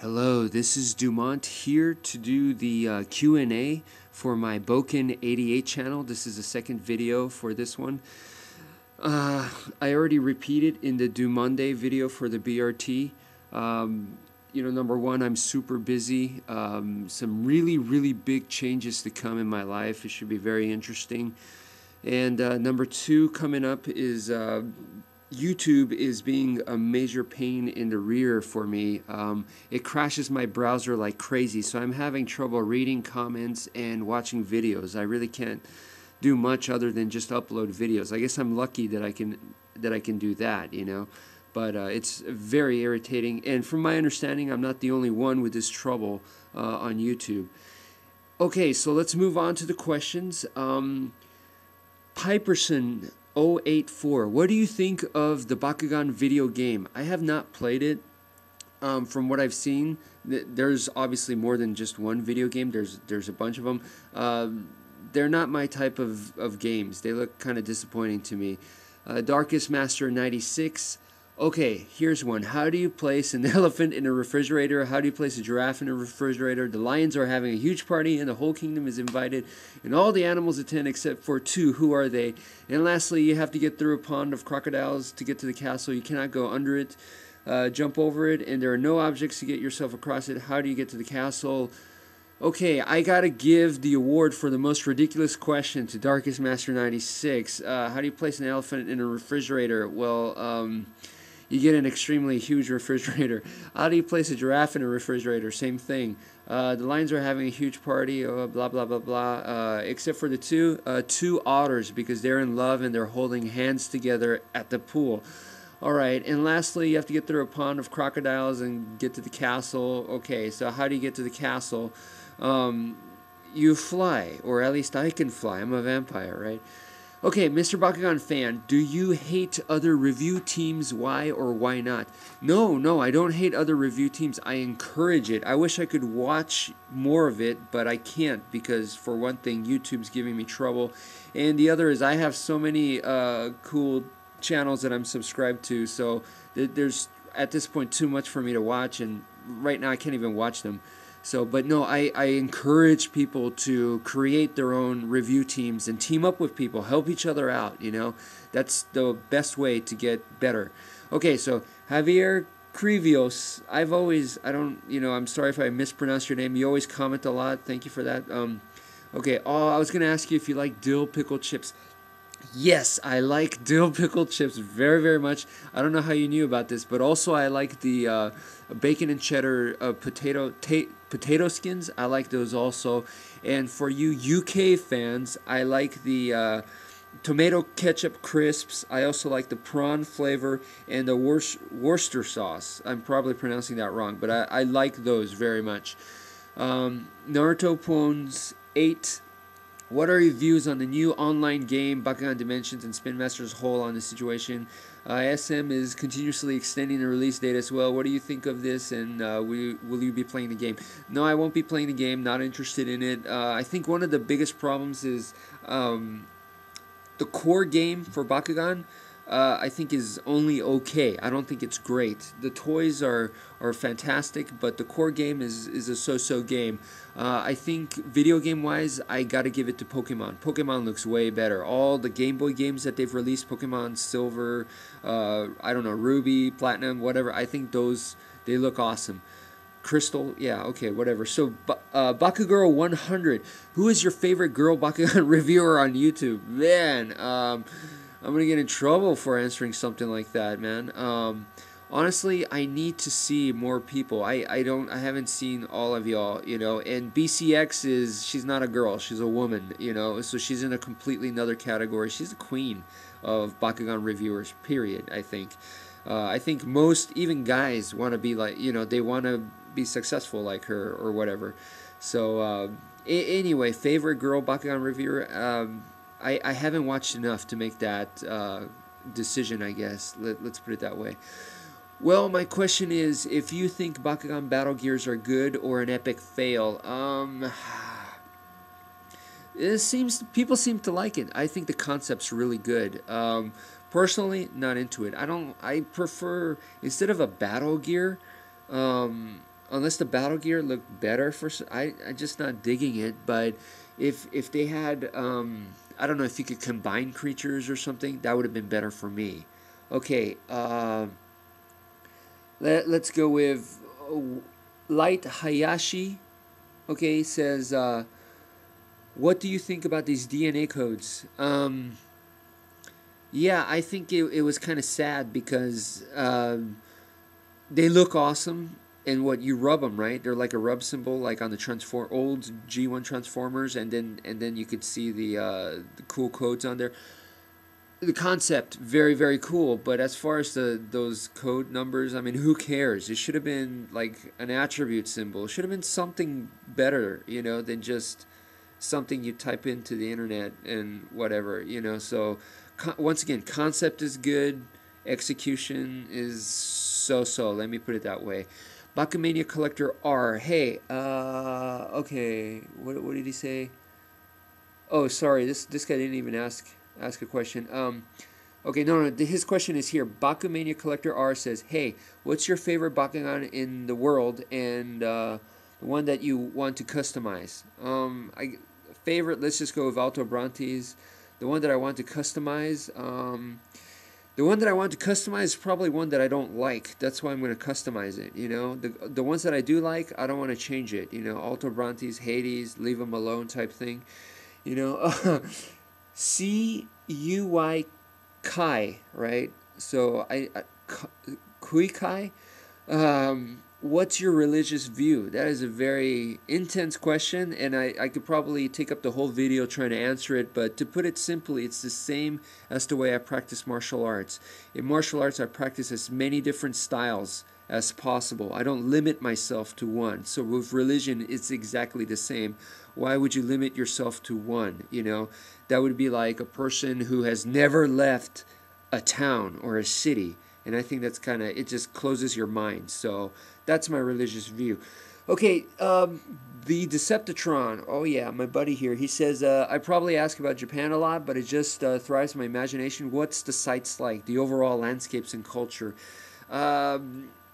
Hello, this is Dumont here to do the Q&A for my Boken88 channel. This is the second video for this one. I already repeated in the Dumonday video for the BRT. Number one, I'm super busy. Some really big changes to come in my life. It should be very interesting. And number two coming up is YouTube is being a major pain in the rear for me. It crashes my browser like crazy, so I'm having trouble reading comments and watching videos. I really can't do much other than just upload videos. I guess I'm lucky that I can do that, you know. But it's very irritating, and from my understanding, I'm not the only one with this trouble on YouTube. Okay, so let's move on to the questions. Piperson084, what do you think of the Bakugan video game? I have not played it. From what I've seen, there's obviously more than just one video game. There's a bunch of them. They're not my type of games. They look kind of disappointing to me. Darkest Master 96. Okay, here's one. How do you place an elephant in a refrigerator? How do you place a giraffe in a refrigerator? The lions are having a huge party and the whole kingdom is invited and all the animals attend except for two. Who are they? And lastly, you have to get through a pond of crocodiles to get to the castle. You cannot go under it, jump over it, and there are no objects to get yourself across it. How do you get to the castle? Okay, I gotta give the award for the most ridiculous question to Darkest Master 96. How do you place an elephant in a refrigerator? Well, you get an extremely huge refrigerator. How do you place a giraffe in a refrigerator? Same thing. The lions are having a huge party, blah, blah, blah, blah. Except for the two otters, because they're in love and they're holding hands together at the pool. Alright, and lastly, you have to get through a pond of crocodiles and get to the castle. Okay, so how do you get to the castle? You fly, or at least I can fly. I'm a vampire, right? Okay, Mr. Bakugan fan, do you hate other review teams? Why or why not? No, I don't hate other review teams. I encourage it. I wish I could watch more of it, but I can't because, for one thing, YouTube's giving me trouble. And the other is I have so many cool channels that I'm subscribed to, so there's, at this point, too much for me to watch, and right now I can't even watch them. So, but no, I encourage people to create their own review teams and team up with people, help each other out, you know. That's the best way to get better. Okay, so Javier Crivios, I'm sorry if I mispronounced your name. You always comment a lot. Thank you for that. Okay, I was going to ask you if you like dill pickle chips. Yes, I like dill pickle chips very much. I don't know how you knew about this, but also I like the bacon and cheddar potato skins. I like those also. And for you UK fans, I like the tomato ketchup crisps. I also like the prawn flavor and the Worcester sauce. I'm probably pronouncing that wrong, but I like those very much. Naruto Pones 8. What are your views on the new online game, Bakugan Dimensions, and Spin Master's whole on the situation? SM is continuously extending the release date as well. What do you think of this, and will you be playing the game? No, I won't be playing the game, not interested in it. I think one of the biggest problems is the core game for Bakugan. I think is only okay. I don't think it's great. The toys are fantastic, but the core game is a so-so game. I think video game wise, I gotta give it to Pokemon. Pokemon looks way better. All the Game Boy games that they've released, Pokemon Silver, I don't know, Ruby, Platinum, whatever, I think they look awesome. Crystal, yeah, okay, whatever. So, Bakugirl100, who is your favorite girl Bakugan reviewer on YouTube? Man, I'm gonna get in trouble for answering something like that, man. Honestly, I need to see more people. I haven't seen all of y'all, you know. And BCX she's not a girl, she's a woman, you know. So she's in a completely another category. She's the queen of Bakugan reviewers. Period. I think most, even guys, want to be like, you know, they want to be successful like her or whatever. So anyway, favorite girl Bakugan reviewer. I haven't watched enough to make that decision, I guess. Let's put it that way. Well, my question is, if you think Bakugan Battle Gears are good or an epic fail, people seem to like it. I think the concept's really good. Personally, not into it. I prefer, instead of a battle gear, unless the Battle Gear looked better for, I'm just not digging it. But if they had, I don't know if you could combine creatures or something, that would have been better for me. Okay, let's go with Light Hayashi. Okay, says, what do you think about these DNA codes? Yeah, I think it was kind of sad because they look awesome, and what you rub them, right? They're like a rub symbol, like on the old G1 Transformers, and then you could see the cool codes on there. The concept, very, very cool, but as far as those code numbers, I mean, who cares? It should have been like an attribute symbol. It should have been something better, you know, than just something you type into the internet and whatever, you know. So once again, concept is good, execution is so-so, let me put it that way. Bakumania Collector R, hey, okay, what did he say? Oh, sorry, this guy didn't even ask a question. Okay, no, his question is here. Bakumania Collector R says, hey, what's your favorite Bakugan in the world, and the one that you want to customize? Favorite, let's just go with Alto Brontes. The one that I want to customize, is probably one that I don't like. That's why I'm going to customize it, you know. The ones that I do like, I don't want to change it, you know. Alto Brontes, Hades, leave them alone type thing, you know. C-U-Y Kai, right? So Kui Kai, what's your religious view? That is a very intense question, and I could probably take up the whole video trying to answer it, but to put it simply, it's the same as the way I practice martial arts. In martial arts, I practice as many different styles as possible. I don't limit myself to one. So with religion, it's exactly the same. Why would you limit yourself to one? You know, that would be like a person who has never left a town or a city. And I think that's kind of, it just closes your mind. So that's my religious view. Okay, the Deceptitron. Oh yeah, my buddy here. He says, I probably ask about Japan a lot, but it just thrives my imagination. What's the sites like? The overall landscapes and culture?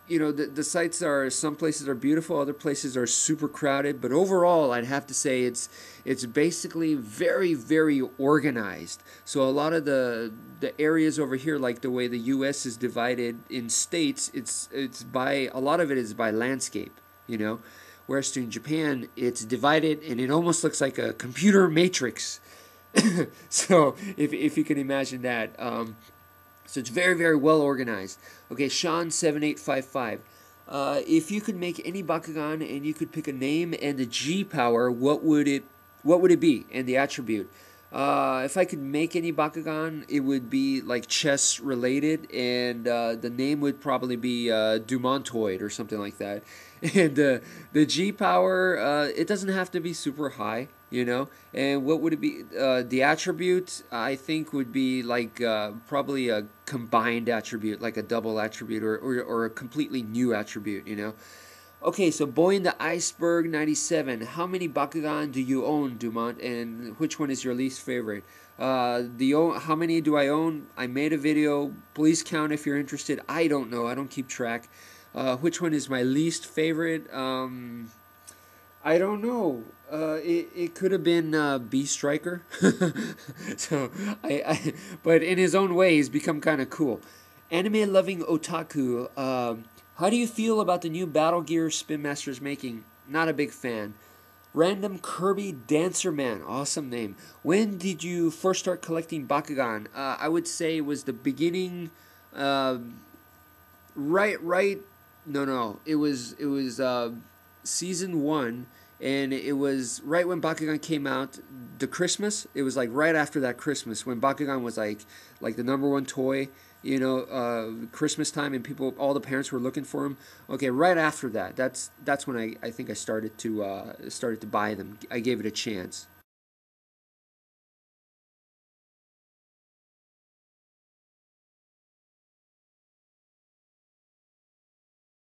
You know, the sites are, some places are beautiful, other places are super crowded, but overall I'd have to say it's basically very, very organized. So a lot of the areas over here, like the way the US is divided in states, it's by, a lot of it is by landscape, you know, whereas in Japan it's divided and it almost looks like a computer matrix. So if you can imagine that. So it's very, very well organized. Okay, Sean7855. If you could make any Bakugan and you could pick a name and the G power, what would it be, and the attribute? If I could make any Bakugan, it would be like chess related, and the name would probably be Dumontoid or something like that. And the G power, it doesn't have to be super high, you know. And what would it be? The attribute, I think, would be like probably a combined attribute, like a double attribute, or a completely new attribute, you know. Okay, so Boy in the Iceberg 97. How many Bakugan do you own, Dumont, and which one is your least favorite? How many do I own? I made a video. Please count if you're interested. I don't know. I don't keep track. Which one is my least favorite? I don't know. It could have been B Striker. So but in his own way, he's become kind of cool. Anime loving otaku. How do you feel about the new Battle Gear Spin Master is making? Not a big fan. Random Kirby Dancer Man. Awesome name. When did you first start collecting Bakugan? I would say it was the beginning. Right. No. It was season 1. And it was right when Bakugan came out, the Christmas. It was like right after that Christmas when Bakugan was like the #1 toy, you know, Christmas time, and all the parents were looking for him. Okay, right after that, that's when I think I started to buy them. I gave it a chance.